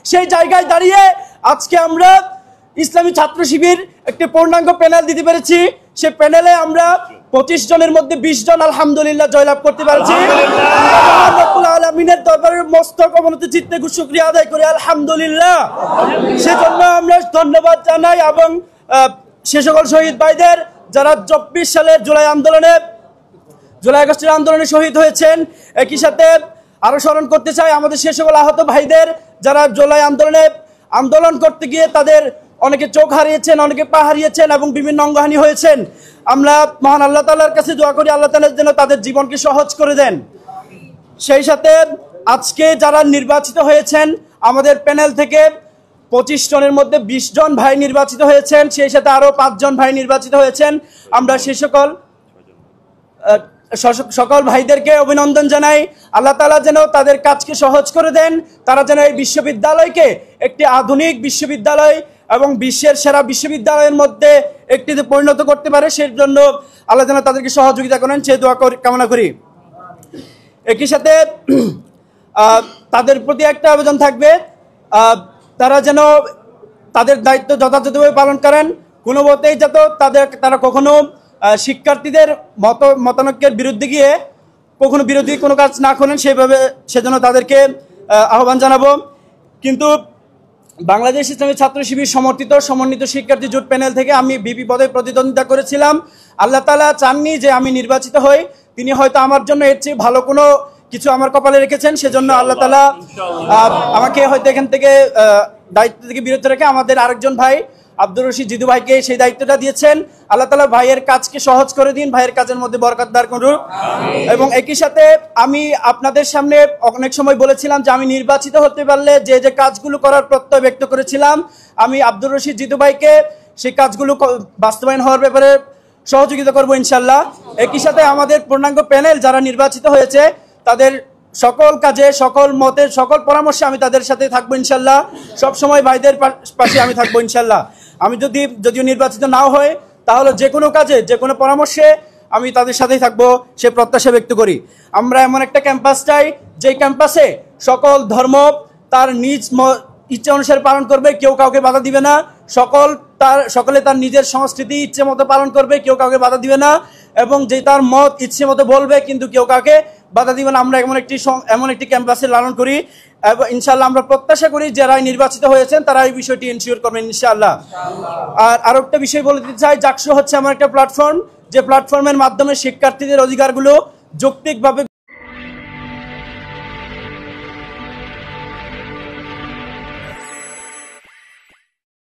সেই জায়গায় দাঁড়িয়ে আজকে আমরা ইসলামী ছাত্র শিবির একটি পূর্ণাঙ্গ প্যানেল দিতে পেরেছি। সেই প্যানেলে আমরা 25 জনের মধ্যে 20 জন আলহামদুলিল্লাহ জয়লাভ করতে পারছি। রব্বুল আলামিনের দরবারে মস্তক অবনত চিত্তে শুকরিয়া আদায় করি আলহামদুলিল্লাহ। সেজন্য আমরা ধন্যবাদ জানাই এবং সে সকল শহীদ ভাইদের যারা 24 সালের জুলাই আগস্টের আন্দোলনে শহীদ হয়েছেন। একই সাথে আরো স্মরণ করতে চাই আমাদের সে সকল আহত ভাইদের যারা জুলাই আন্দোলন করতে গিয়ে তাদের অনেকে চোখ হারিয়েছেন, অনেকে পা হারিয়েছেন এবং বিভিন্ন অঙ্গহানি হয়েছেন। আমরা মহান আল্লাহ তাআলার কাছে দোয়া করি আল্লাহ তাআলা যেন তাদের জীবনকে সহজ করে দেন। সেই সাথে আজকে যারা নির্বাচিত হয়েছেন আমাদের প্যানেল থেকে 25 জনের মধ্যে 20 জন ভাই নির্বাচিত হয়েছেন, সেই সাথে আরো 5 জন ভাই নির্বাচিত হয়েছেন। আমরা সেই সকল ভাইদেরকে অভিনন্দন জানাই। আল্লাহ তাআলা যেন তাদের কাজকে সহজ করে দেন, তারা যেন এই বিশ্ববিদ্যালয়কে একটি আধুনিক বিশ্ববিদ্যালয় এবং বিশ্বের সেরা বিশ্ববিদ্যালয়ের মধ্যে একটিতে পরিণত করতে পারে। সেই জন্য আল্লাহ যেন তাদেরকে সহযোগিতা করেন সে দোয়া কামনা করি। একই সাথে তাদের প্রতি একটা আবেদন থাকবে, তারা যেন তাদের দায়িত্ব যথাযথভাবে পালন করেন। কোনো মতেই যাতে তারা কখনো শিক্ষার্থীদের মতানৈক্যের বিরুদ্ধে গিয়ে কখনো বিরোধী কোনো কাজ না করেন, সেজন্য তাদেরকে আহ্বান জানাবো। কিন্তু বাংলাদেশ ইসলামী ছাত্র শিবির সমন্বিত শিক্ষার্থী জোট প্যানেল থেকে আমি বিপি পদে প্রতিদ্বন্দ্বিতা করেছিলাম। আল্লাহ তাআলা চাননি যে আমি নির্বাচিত হই, তিনি হয়তো আমার জন্য এর চেয়ে ভালো কোনো কিছু আমার কপালে রেখেছেন। সেজন্য আল্লাহ তাআলা আমাকে হয়তো এখান থেকে দায়িত্ব থেকে বিরত রেখে আমাদের আরেকজন ভাই আব্দুর রশিদ জিদু ভাইকে সেই দায়িত্বটা দিয়েছেন। আল্লাহ তাআলা ভাইয়ের কাজকে সহজ করে দিন, ভাইয়ের কাজের মধ্যে বরকত দান করুন। এবং একই সাথে আমি আপনাদের সামনে অনেক সময় বলেছিলাম যে আমি নির্বাচিত হতে পারলে যে যে কাজগুলো করার প্রত্যয় ব্যক্ত করেছিলাম, আমি আব্দুর রশিদ জিদু ভাইকে সেই কাজগুলো বাস্তবায়ন হওয়ার ব্যাপারে সহযোগিতা করবো ইনশাল্লাহ। একই সাথে আমাদের পূর্ণাঙ্গ প্যানেল যারা নির্বাচিত হয়েছে তাদের সকল কাজে, সকল মতে, সকল পরামর্শে আমি তাদের সাথে থাকবো ইনশাল্লাহ। সবসময় ভাইদের পাশে আমি থাকবো ইনশাল্লাহ। আমি যদিও নির্বাচিত নাও হয় তাহলে যে কোনো কাজে, যে কোনো পরামর্শে আমি তাদের সাথেই থাকবো সে প্রত্যাশা ব্যক্ত করি। আমরা এমন একটা ক্যাম্পাস চাই যে ক্যাম্পাসে সকল ধর্ম তার নিজ ইচ্ছা অনুসারে পালন করবে, কেউ কাউকে বাধা দিবে না। সকলে তার নিজের সংস্কৃতি ইচ্ছে মতো পালন করবে, কেউ কাউকে বাধা দিবে না। এবং যে তার মত ইচ্ছে মতো বলবে, কিন্তু কেউ কাউকে বাধা দিবে না। আমরা এমন একটি ক্যাম্পাসে লালন করি এবং ইনশাআল্লাহ আমরা প্রত্যাশা করি যারা নির্বাচিত হয়েছেন তারা এই বিষয়টি এনশিওর করবেন ইনশাআল্লাহ। আর আরো একটা বিষয় বলে দিতে চাই, জাকসু হচ্ছে আমার একটা প্ল্যাটফর্ম, যে প্ল্যাটফর্মের মাধ্যমে শিক্ষার্থীদের অধিকারগুলো যৌক্তিকভাবে